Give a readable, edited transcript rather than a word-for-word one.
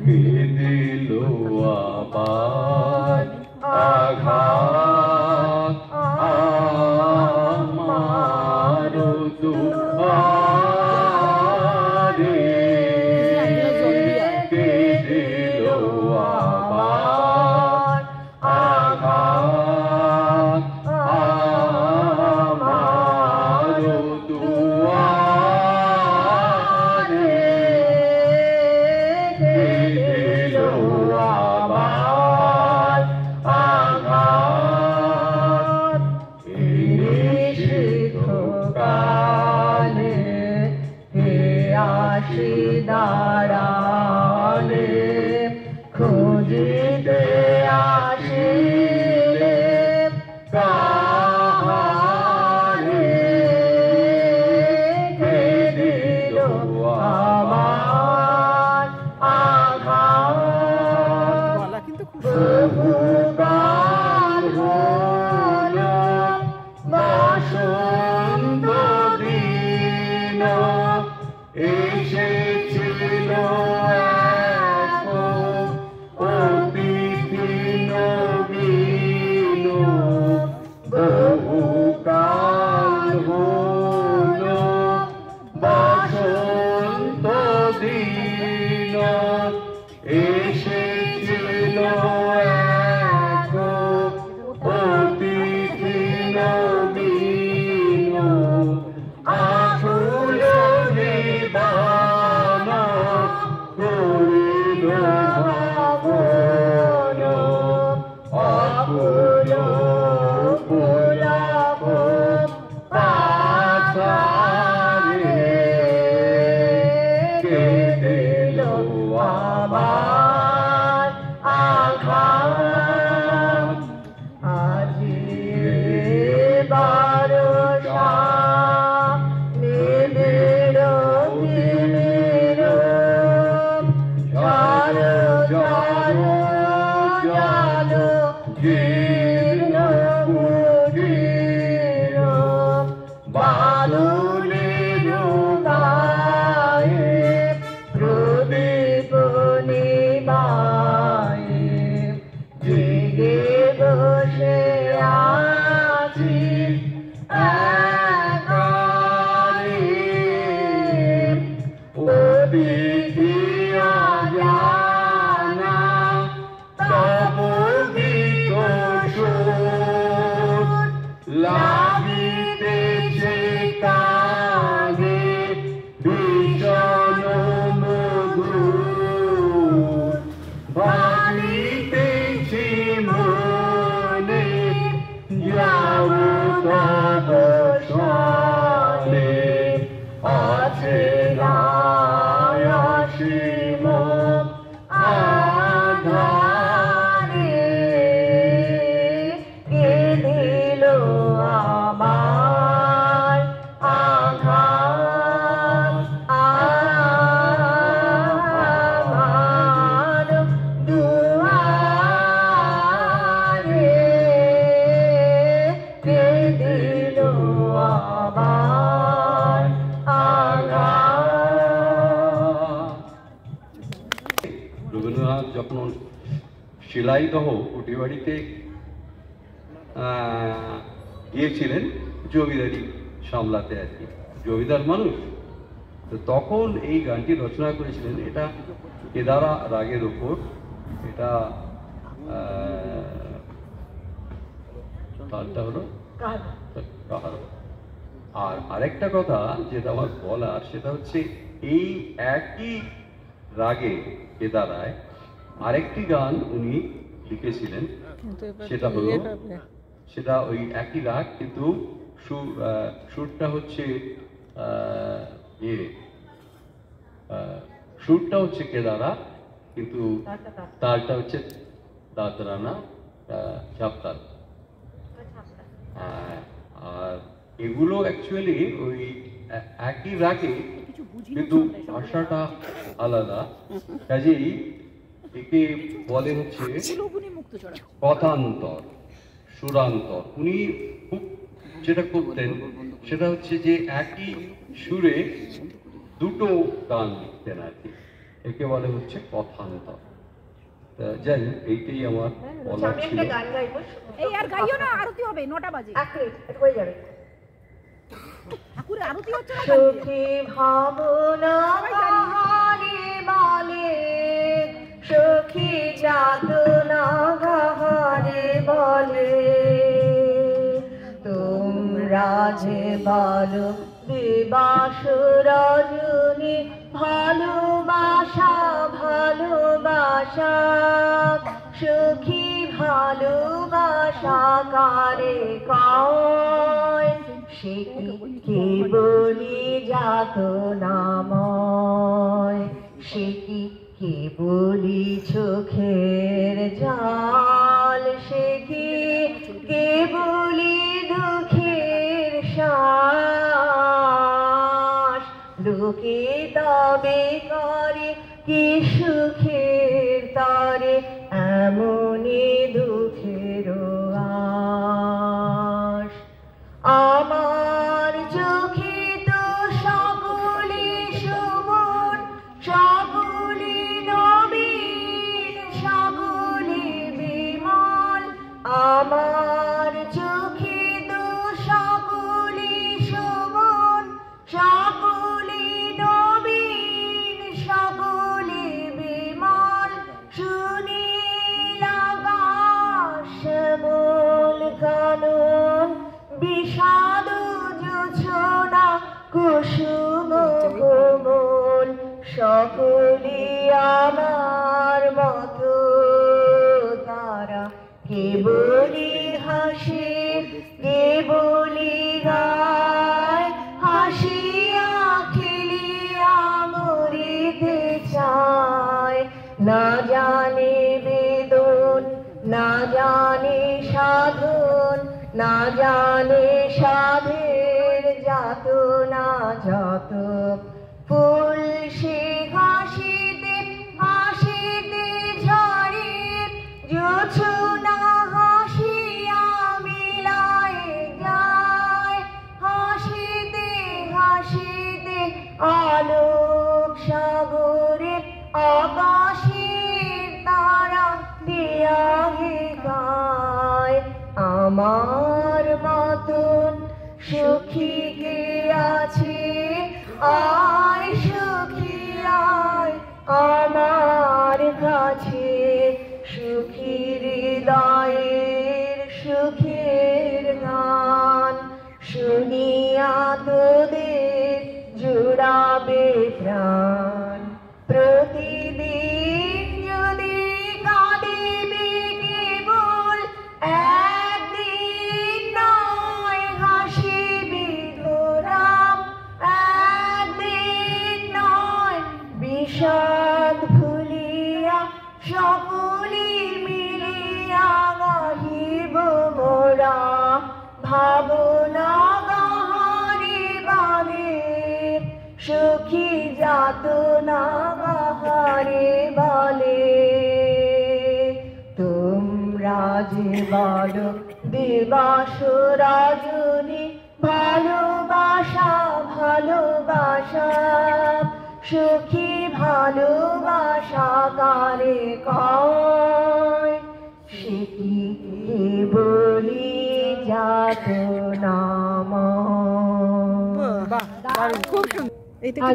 কে দিল আবার আঘাত আমার দুয়ারে, কে দিল আবার আঘাত আমার দুয়ারে, কে দিল আবার আঘাত। এই নিশিথকালে হে আসি দাঁড়ালে, খুঁজিতে আসিলে কাহারে, কে দিল আবার আঘাত। বহুকাল হলো বসন্ত দিন এসেছিল এক অতিথি নবীন। বহুকাল হলো বসন্ত দিন এসেছিল এক অতিথি নবীন। আকুল নিবান করিল ভাবন, আকুল গোলাপ পাথারে, কে দিল আবার আঘাত। আজি বারসা নীলের নীলের ঝাল ঝাল ঝাল জীর্ণ কুটির বালুলের গায়ে প্রদীপ নিবায়ে, জেগে বসে আছি একারে। অতিথি অজানা তব গীত সুর লাগিতেছে কানে ভীষণ মধুর। ভাবিতেছি মনে যাব তব সনে, আছে না অসীম আধারে, কে দিল আবার আঘাত আমার দুয়ারে, কে দিল আবার আঘাত। রবীন্দ্রনাথ যখন শিলাইদহ কুটিবাড়িতে গিয়েছিলেন জমিদারি সামলাতে আর কি, জমিদার মানুষ, তো তখন এই গানটি রচনা করেছিলেন। এটা কেদারা রাগের ওপর, এটা তালটা হলো কাহারো। আর আরেকটা কথা যেটা আমার বলার, সেটা হচ্ছে এই একই রাগে কেদারায় আরেকটি গান উনি লিখেছিলেন, সেটা হলো, সেটা ওই একই রাগ কিন্তু সুরটা হচ্ছে সুরটা হচ্ছে কেদারা, কিন্তু তালটা হচ্ছে দাদরানা ঝাপতাল। আর এগুলো অ্যাকচুয়ালি ওই একই রাগে কিন্তু ভাষাটা আলাদা, কাজেই একে বলে হচ্ছে কথান্তর, সুরান্তর। উনি খুব যেটা করতেন সেটা হচ্ছে যে একই সুরে দুটো গান লিখতেন আর কি। একে বলে হচ্ছে কথান্তর। যাই হোক, এইটাই আমার বলার আমি ছিল। একটা গান গাইবো। এই আর গাইও না, আরতি হবে 9টা বাজে। এক মিনিট, এটা হয়ে যাবে। ঠাকুরের আরতি হচ্ছে না। সুখী ভাবনা গাহারে বলে, সুখী যাতনা গাহারে বলে, তোমরা যে বলো দিবাস রজনী, ভালোবাসা ভালোবাসা, সুখী ভালোবাসা কারে কয়, সে কি বলি যাতনাময়, সে কি বলি চোখের জল, সে কি বলি দুঃখের শ্বাস, লোকে তবে করে কি সুখের তরে, এমনি দুঃখের আশ। আমার চোখে তো সকলে সুমন, সকলে নবীন, সকলে বিমল, আমার চোখে তো সকলে সুমন, সকলে নবীন, সকলে বিমল, সুনীল আকাশ শ্যামল কানন, বিষাদ জোছনা কুসুম কোমল, সকলে আমার মতো তারা, কেবলি হাসে কেবলি গায়, হাসিয়া খেলিয়া মরিতে চায়, না জানে বেদন না জানে সাধন, না জানে সাধের যাতনা যত, ফুল সে হাসিতে হাসিতে ঝরে, জোছনা হাসিয়া মিলায় যায়, হাসিতে হাসিতে আলোক সাগরে, আকাশের তারা দিয়া গায়, আমার মতন সুখী কে আছে, আয় সুখী আয় আমার কাছে, সুখী হৃদয়ের সুখের গান, শুনিয়া তোদের জুড়াবে প্রাণ, প্রতিদিন যদি কাঁদিবে কেবল, একদিন নয় হাসিবি তোরাম, একদিন নয় বিষাদ ভুলিয়া, সকলে মিলিয়া গাহিব মোরা, ভাবনা গাহারে বলে, সুখী যাতনা গাহারে বলে, তোমরা যে বলো দিবাস রজনী, ভালোবাসা ভালোবাসা, সুখী ভালোবাসা কারে কয়, সে কি বলি যাতনাময়। বাহ, খুব সুন্দর। এই থেকে